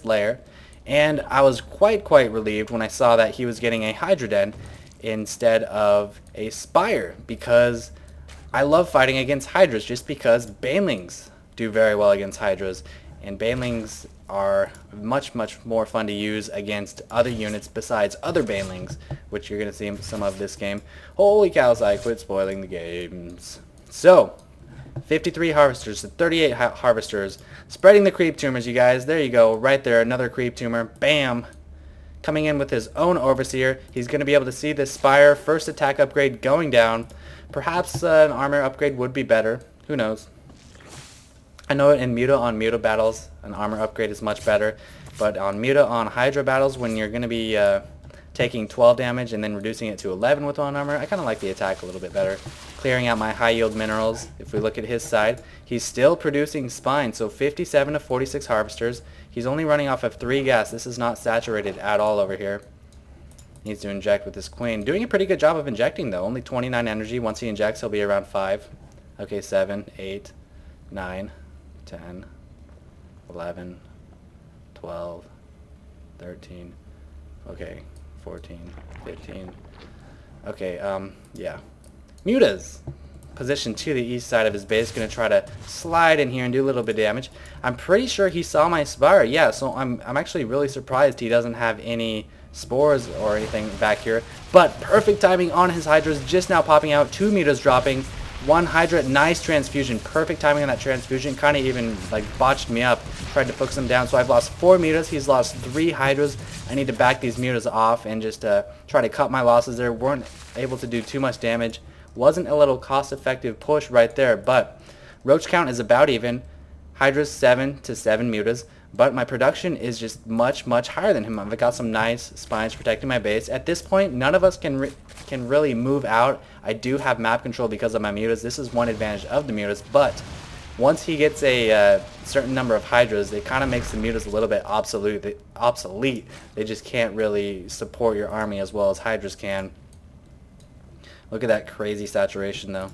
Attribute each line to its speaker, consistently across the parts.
Speaker 1: layer, and I was quite relieved when I saw that he was getting a Hydra Den instead of a Spire, because I love fighting against Hydras just because Banelings do very well against Hydras, and Banelings are much more fun to use against other units besides other Banelings, which you're going to see some of this game. Holy cows, I quit spoiling the games. So, 53 harvesters to 38 harvesters, spreading the creep tumors, you guys. There you go, right there, another creep tumor. Bam! Coming in with his own overseer. He's going to be able to see this Spire first attack upgrade going down. Perhaps an armor upgrade would be better. Who knows? I know in Muta on Muta battles, an armor upgrade is much better. But on Muta on Hydra battles, when you're going to be taking 12 damage and then reducing it to 11 with one armor, I kind of like the attack a little bit better. Clearing out my high yield minerals. If we look at his side, he's still producing spine, so 57 to 46 harvesters. He's only running off of 3 gas. This is not saturated at all over here. Needs to inject with his queen. Doing a pretty good job of injecting though. Only 29 energy. Once he injects, he'll be around 5. Okay, 7, 8, 9, 10, 11, 12, 13, okay, 14, 15. Okay, yeah. Muta's positioned to the east side of his base, going to try to slide in here and do a little bit of damage. I'm pretty sure he saw my Spire, yeah, so I'm actually really surprised he doesn't have any spores or anything back here. But perfect timing on his Hydras, just now popping out, 2 Mutas dropping, 1 Hydra, nice transfusion, perfect timing on that transfusion, kind of even like botched me up, tried to focus him down, so I've lost 4 Mutas, he's lost 3 Hydras. I need to back these Mutas off and just try to cut my losses there. Weren't able to do too much damage. Wasn't a little cost-effective push right there, but roach count is about even. Hydra's 7 to 7 Mutas, but my production is just much higher than him. I've got some nice spines protecting my base. At this point, none of us can really move out. I do have map control because of my Mutas. This is one advantage of the Mutas, but once he gets a certain number of Hydras, it kind of makes the Mutas a little bit obsolete. They just can't really support your army as well as Hydras can. Look at that crazy saturation though.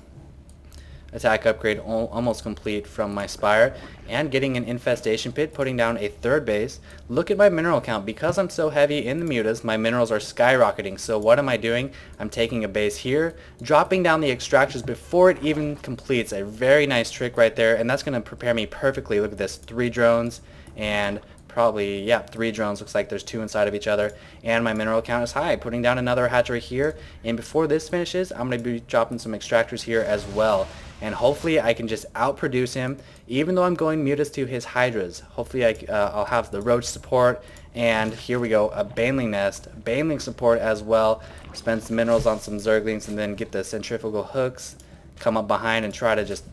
Speaker 1: Attack upgrade almost complete from my Spire, and getting an infestation pit, putting down a 3rd base. Look at my mineral count. Because I'm so heavy in the Mutas, my minerals are skyrocketing. So what am I doing? I'm taking a base here, dropping down the extractors before it even completes. A very nice trick right there, and that's going to prepare me perfectly. Look at this, 3 drones and probably, yeah, 3 drones. Looks like there's 2 inside of each other, and my mineral count is high. Putting down another hatchery here, and before this finishes, I'm going to be dropping some extractors here as well, and hopefully I can just outproduce him, even though I'm going Mutas to his Hydras. Hopefully I'll have the roach support, and here we go, a Baneling nest, Baneling support as well. Spend some minerals on some Zerglings, and then get the centrifugal hooks, come up behind and try to just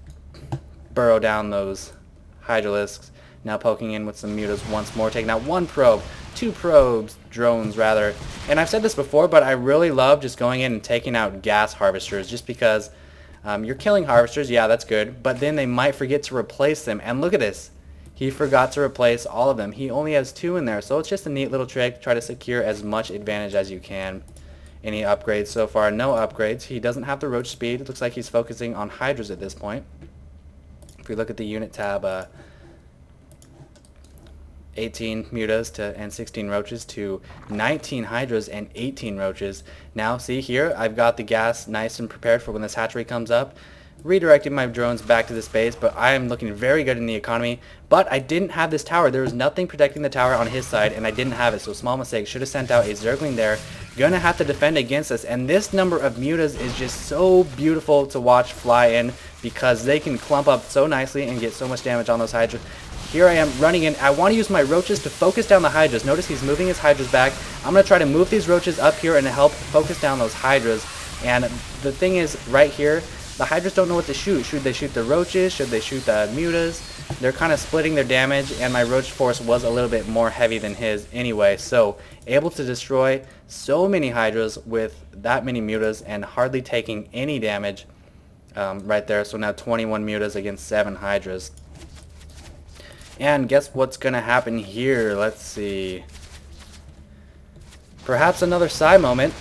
Speaker 1: burrow down those Hydralisks. Now poking in with some Mutas once more, taking out 1 probe, 2 probes, drones rather. And I've said this before, but I really love just going in and taking out gas harvesters, just because you're killing harvesters, yeah, that's good, but then they might forget to replace them. And look at this. He forgot to replace all of them. He only has 2 in there, so it's just a neat little trick. Try to secure as much advantage as you can. Any upgrades so far? No upgrades. He doesn't have the roach speed. It looks like he's focusing on Hydras at this point. If we look at the unit tab, 18 Mutas and 16 Roaches to 19 Hydras and 18 Roaches. Now see here, I've got the gas nice and prepared for when this hatchery comes up. Redirecting my drones back to this base, but I am looking very good in the economy. But I didn't have this tower. There was nothing protecting the tower on his side, and I didn't have it, so small mistake. Should have sent out a Zergling there. Gonna have to defend against us, and this number of Mutas is just so beautiful to watch fly in, because they can clump up so nicely and get so much damage on those Hydras. Here I am running in. I want to use my Roaches to focus down the Hydras. Notice he's moving his Hydras back. I'm going to try to move these Roaches up here and help focus down those Hydras. And the thing is, right here, the Hydras don't know what to shoot. Should they shoot the Roaches? Should they shoot the Mutas? They're kind of splitting their damage, and my Roach force was a little bit more heavy than his anyway. So, able to destroy so many Hydras with that many Mutas and hardly taking any damage right there. So now 21 Mutas against 7 Hydras. And guess what's going to happen here? Let's see. Perhaps another Psy moment.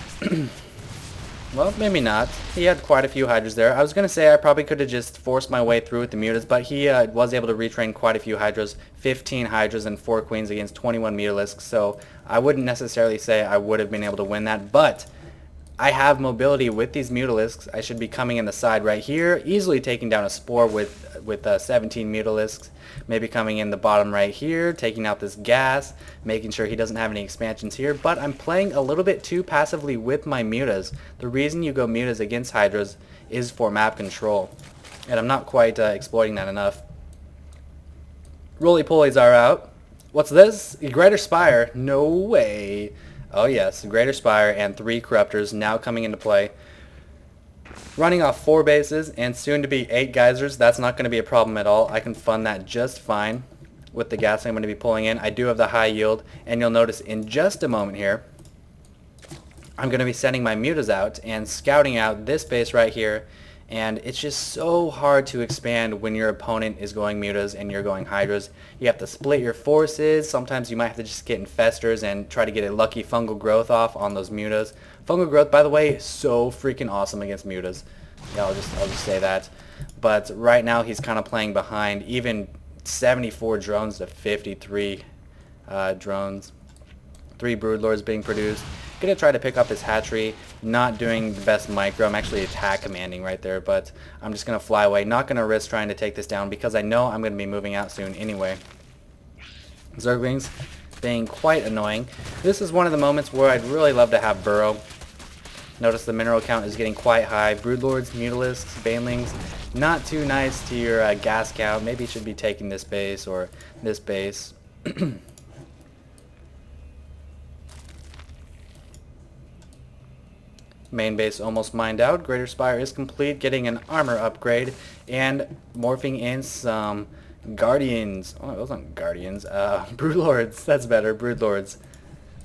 Speaker 1: Well, maybe not. He had quite a few Hydras there. I was going to say I probably could have just forced my way through with the Mutas, but he was able to retrain quite a few Hydras, 15 Hydras and 4 Queens against 21 Mutalisks, so I wouldn't necessarily say I would have been able to win that, but I have mobility with these Mutalisks. I should be coming in the side right here, easily taking down a Spore with 17 Mutalisks, maybe coming in the bottom right here, taking out this gas, making sure he doesn't have any expansions here, but I'm playing a little bit too passively with my Mutas. The reason you go Mutas against Hydras is for map control, and I'm not quite exploiting that enough. Roly-polies are out. What's this? Greater Spire? No way. Oh yes, Greater Spire and 3 Corruptors now coming into play. Running off 4 bases and soon to be 8 geysers, that's not going to be a problem at all. I can fund that just fine with the gas I'm going to be pulling in. I do have the high yield, and you'll notice in just a moment here, I'm going to be sending my Mutas out and scouting out this base right here. And it's just so hard to expand when your opponent is going Mutas and you're going Hydras. You have to split your forces. Sometimes you might have to just get Infestors and try to get a lucky Fungal Growth off on those Mutas. Fungal Growth, by the way, is so freaking awesome against Mutas. Yeah, I'll just say that. But right now he's kind of playing behind. Even 74 drones to 53 drones. 3 Broodlords being produced. Gonna try to pick up his hatchery. Not doing the best micro. I'm actually attack commanding right there, but I'm just gonna fly away. Not gonna risk trying to take this down because I know I'm gonna be moving out soon anyway. Zerglings being quite annoying. This is one of the moments where I'd really love to have Burrow. Notice the mineral count is getting quite high. Broodlords, Mutalisks, Banelings, not too nice to your gas count. Maybe you should be taking this base or this base. Main base almost mined out. Greater Spire is complete, getting an armor upgrade and morphing in some Guardians. Oh, those aren't Guardians. Broodlords. That's better. Broodlords.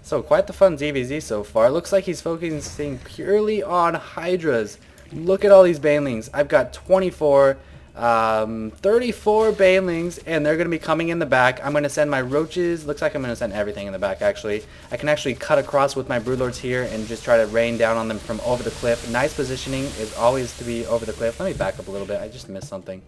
Speaker 1: So quite the fun ZvZ so far. Looks like he's focusing purely on Hydras. Look at all these Banelings. I've got 24, 34 Banelings, and they're going to be coming in the back. I'm going to send my roaches. Looks like I'm going to send everything in the back, actually. I can actually cut across with my Broodlords here and just try to rain down on them from over the cliff. Nice positioning is always to be over the cliff. Let me back up a little bit. I just missed something.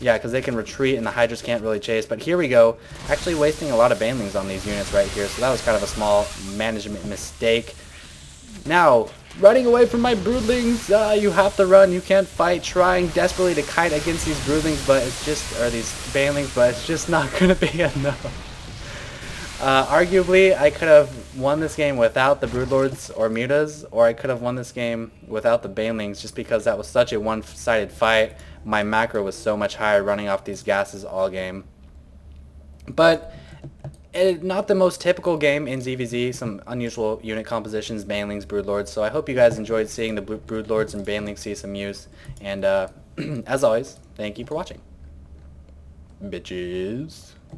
Speaker 1: Yeah, because they can retreat and the Hydras can't really chase. But here we go. Actually wasting a lot of Banelings on these units right here. So that was kind of a small management mistake. Now, running away from my Broodlings. You have to run. You can't fight. Trying desperately to kite against these Broodlings, but it's just, or these Banelings, but it's just not going to be enough. Arguably, I could have won this game without the Broodlords or Mutas, or I could have won this game without the Banelings, just because that was such a one-sided fight. My macro was so much higher running off these gases all game. But not the most typical game in ZvZ, some unusual unit compositions, Banelings, Broodlords, so I hope you guys enjoyed seeing the Broodlords and Banelings see some use, and as always, thank you for watching. Bitches.